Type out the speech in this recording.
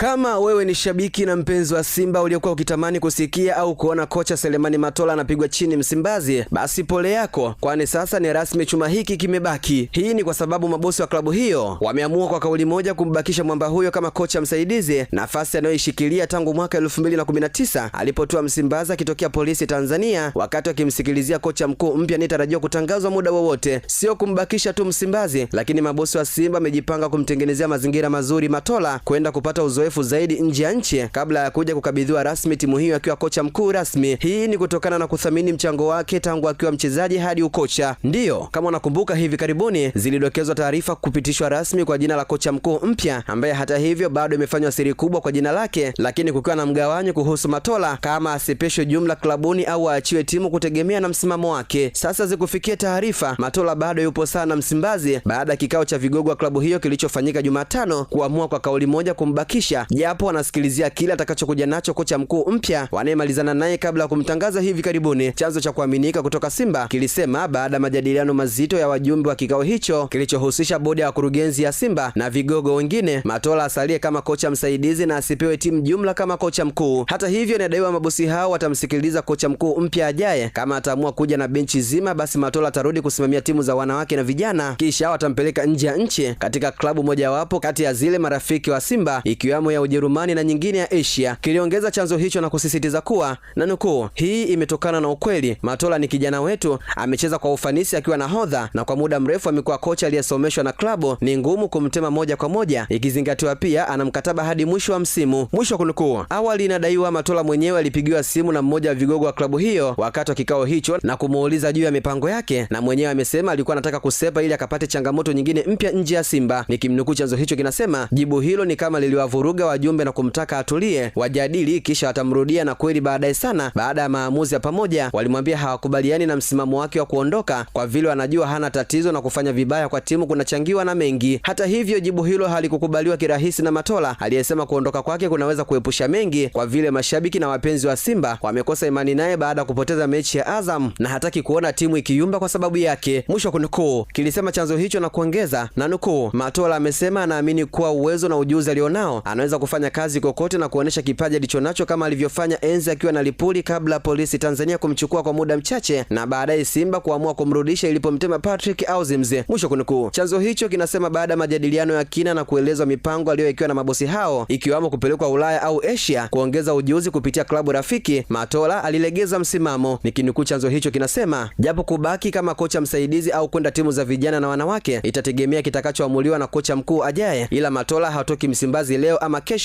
Kama wewe ni shabiki na mpenzi wa Simba uliokuwa ukitamani kusikia au kuona kocha Selemani Matola anapigwa chini Msimbazi, basi pole yako, kwani sasa ni rasmi chuma hiki kimebaki. Hii ni kwa sababu mabosi wa klabu hiyo wameamua kwa kauli moja kumbakisha mwamba huyo kama kocha msaidizi, nafasi anayoishikilia tangu mwaka 2019 alipotua Msimbazi akitokea Polisi Tanzania, wakati akimsikilizia kocha mkuu mpya anayetarajiwa kutangazwa muda wowote. Sio kumbakisha tu Msimbazi, lakini mabosi wa Simba wamejipanga kumtengenezea mazingira mazuri Matola kwenda kupata uzoefu zaidi nje ya nchi kabla ya kuja kukabidhiwa rasmi timu hiyo akiwa kocha mkuu rasmi. Hii ni kutokana na kuthamini mchango wake tangu akiwa mchezaji hadi ukocha. Ndiyo, kama unakumbuka, hivi karibuni zilidokezwa taarifa kupitishwa rasmi kwa jina la kocha mkuu mpya, ambaye hata hivyo bado imefanywa siri kubwa kwa jina lake, lakini kukiwa na mgawanyo kuhusu Matola kama asipeshwe jumla klabuni au aachiwe timu kutegemea na msimamo wake. Sasa zikufikia taarifa, Matola bado yupo sana Msimbazi baada ya kikao cha vigogo wa klabu hiyo kilichofanyika Jumatano kuamua kwa kauli moja kumbakisha, japo wanasikilizia kile atakachokuja nacho kocha mkuu mpya wanayemalizana naye kabla ya kumtangaza hivi karibuni. Chanzo cha kuaminika kutoka Simba kilisema baada ya majadiliano mazito ya wajumbe wa kikao hicho kilichohusisha bodi ya wakurugenzi ya Simba na vigogo wengine, Matola asalie kama kocha msaidizi na asipewe timu jumla kama kocha mkuu. Hata hivyo, inadaiwa mabosi hao watamsikiliza kocha mkuu mpya ajaye. Kama ataamua kuja na benchi zima, basi Matola atarudi kusimamia timu za wanawake na vijana, kisha watampeleka nje ya nchi katika klabu mojawapo kati ya zile marafiki wa Simba, ikiwemo ya Ujerumani na nyingine ya Asia. Kiliongeza chanzo hicho na kusisitiza kuwa, na nukuu, hii imetokana na ukweli. Matola ni kijana wetu, amecheza kwa ufanisi akiwa nahodha na kwa muda mrefu amekuwa kocha aliyesomeshwa na klabu. Ni ngumu kumtema moja kwa moja, ikizingatiwa pia ana mkataba hadi mwisho wa msimu. Mwisho wa kunukuu. Awali inadaiwa Matola mwenyewe alipigiwa simu na mmoja wa vigogo wa klabu hiyo wakati wa kikao hicho na kumuuliza juu ya mipango yake, na mwenyewe amesema alikuwa anataka kusepa ili akapate changamoto nyingine mpya nje ya Simba. Nikimnukuu, chanzo hicho kinasema jibu hilo ni kama liliwavuruga wajumbe na kumtaka atulie, wajadili, kisha watamrudia. Na kweli baadaye sana, baada ya maamuzi ya pamoja, walimwambia hawakubaliani na msimamo wake wa kuondoka kwa vile wanajua hana tatizo na kufanya vibaya kwa timu kunachangiwa na mengi. Hata hivyo, jibu hilo halikukubaliwa kirahisi na Matola aliyesema kuondoka kwake kunaweza kuepusha mengi kwa vile mashabiki na wapenzi wa Simba wamekosa imani naye baada ya kupoteza mechi ya Azam na hataki kuona timu ikiyumba kwa sababu yake. Mwisho kunukuu, kilisema chanzo hicho na kuongeza, na nukuu, Matola amesema anaamini kuwa uwezo na ujuzi alionao anaweza kufanya kazi kokote na kuonesha kipaji alichonacho kama alivyofanya enzi akiwa na Lipuli kabla Polisi Tanzania kumchukua kwa muda mchache na baadaye Simba kuamua kumrudisha ilipomtema Patrick Auzimmze. Mwisho kunukuu. Chanzo hicho kinasema baada ya majadiliano ya kina na kuelezwa mipango aliyowekewa na mabosi hao, ikiwamo kupelekwa Ulaya au Asia kuongeza ujuzi kupitia klabu rafiki, Matola alilegeza msimamo. Nikinukuu, chanzo hicho kinasema japo kubaki kama kocha msaidizi au kwenda timu za vijana na wanawake itategemea kitakachoamuliwa na kocha mkuu ajaye, ila Matola hatoki Msimbazi leo ama kesho